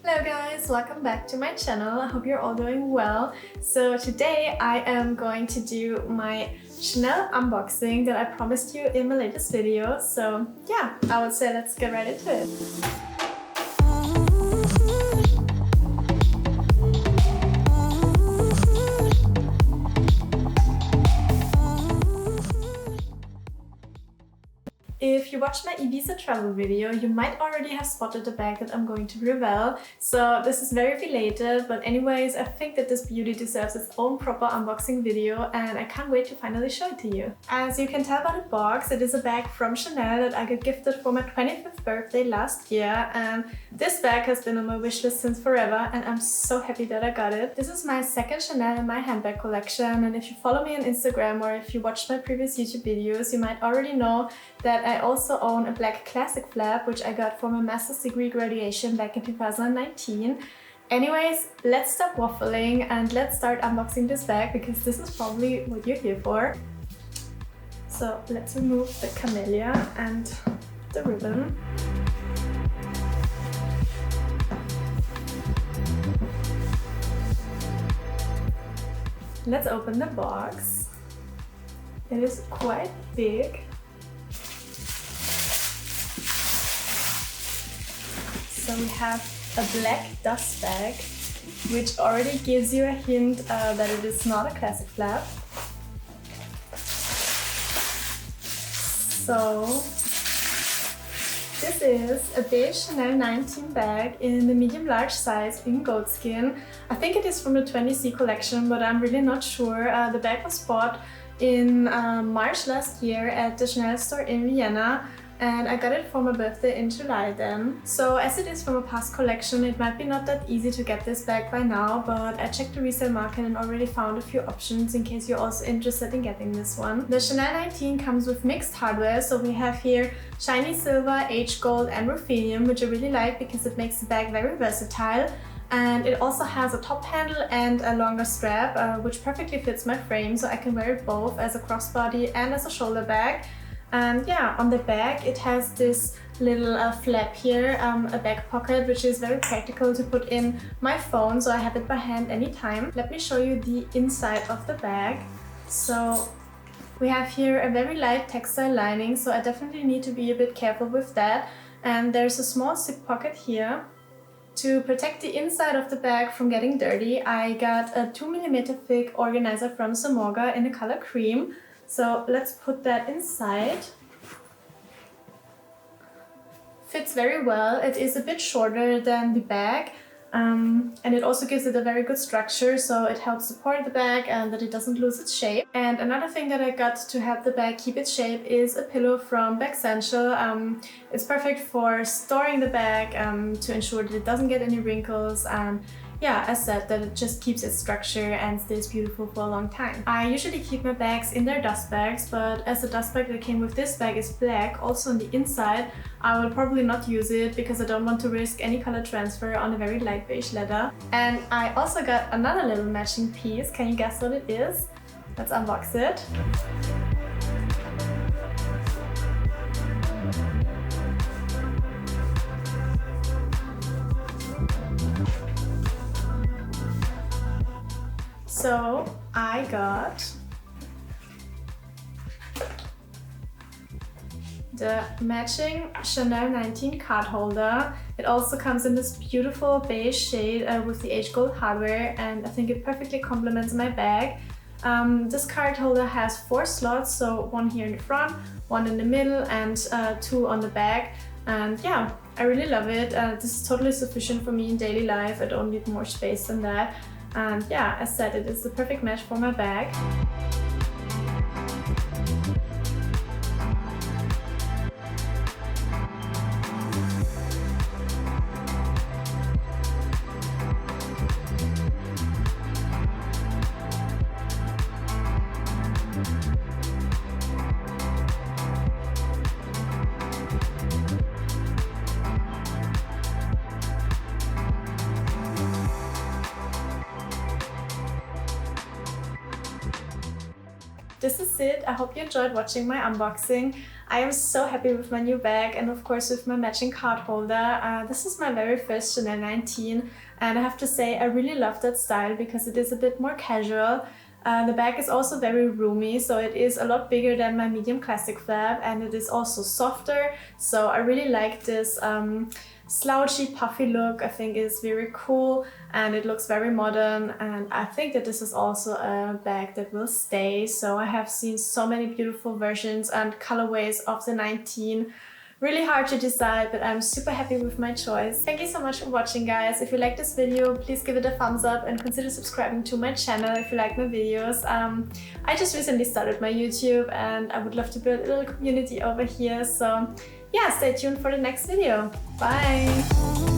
Hello guys, welcome back to my channel. I hope you're all doing well. So today I am going to do my Chanel unboxing that I promised you in my latest video. So yeah, I would say let's get right into it. If you watched my Ibiza travel video, you might already have spotted the bag that I'm going to reveal. So this is very related, but anyways, I think that this beauty deserves its own proper unboxing video and I can't wait to finally show it to you. As you can tell by the box, it is a bag from Chanel that I got gifted for my 25th birthday last year, and this bag has been on my wish list since forever and I'm so happy that I got it. This is my second Chanel in my handbag collection, and if you follow me on Instagram or if you watched my previous YouTube videos, you might already know that I also own a black classic flap, which I got for my master's degree graduation back in 2019. Anyways, let's stop waffling and let's start unboxing this bag because this is probably what you're here for. So let's remove the camellia and the ribbon. Let's open the box. It is quite big. So we have a black dust bag, which already gives you a hint that it is not a classic flap. So this is a beige Chanel 19 bag in the medium large size in goat skin. I think it is from the 20C collection, but I'm really not sure. The bag was bought in March last year at the Chanel store in Vienna, and I got it for my birthday in July then. So as it is from a past collection, it might be not that easy to get this bag by now, but I checked the resale market and already found a few options in case you're also interested in getting this one. The Chanel 19 comes with mixed hardware, so we have here shiny silver, aged gold and ruthenium, which I really like because it makes the bag very versatile. And it also has a top handle and a longer strap, which perfectly fits my frame, so I can wear it both as a crossbody and as a shoulder bag. And yeah, on the back it has this little flap here, a back pocket, which is very practical to put in my phone, so I have it by hand anytime. Let me show you the inside of the bag. So we have here a very light textile lining, so I definitely need to be a bit careful with that. And there's a small zip pocket here. To protect the inside of the bag from getting dirty, I got a 2mm thick organizer from Samorga in the color cream. So let's put that inside. Fits very well. It is a bit shorter than the bag, and it also gives it a very good structure, so it helps support the bag and that it doesn't lose its shape. And another thing that I got to help the bag keep its shape is a pillow from Bagessential. It's perfect for storing the bag to ensure that it doesn't get any wrinkles, and yeah, as said, that it just keeps its structure and stays beautiful for a long time. I usually keep my bags in their dust bags, but as the dust bag that came with this bag is black, also on the inside, I will probably not use it because I don't want to risk any color transfer on a very light beige leather. And I also got another little matching piece. Can you guess what it is? Let's unbox it. So I got the matching Chanel 19 card holder. It also comes in this beautiful beige shade with the aged gold hardware, and I think it perfectly complements my bag. This card holder has 4 slots, so one here in the front, one in the middle and 2 on the back. And yeah, I really love it. This is totally sufficient for me in daily life. I don't need more space than that. And yeah, as said, it is the perfect match for my bag. This is it. I hope you enjoyed watching my unboxing. I am so happy with my new bag and of course with my matching card holder. This is my very first Chanel 19 and I have to say I really love that style because it is a bit more casual. The bag is also very roomy, so it is a lot bigger than my medium classic flap and it is also softer. So I really like this slouchy, puffy look. I think it's very cool and it looks very modern, and I think that this is also a bag that will stay. So I have seen so many beautiful versions and colorways of the 19. Really hard to decide, but I'm super happy with my choice. Thank you so much for watching, guys. If you like this video, please give it a thumbs up and consider subscribing to my channel if you like my videos. I just recently started my YouTube and I would love to build a little community over here. So yeah, stay tuned for the next video. Bye!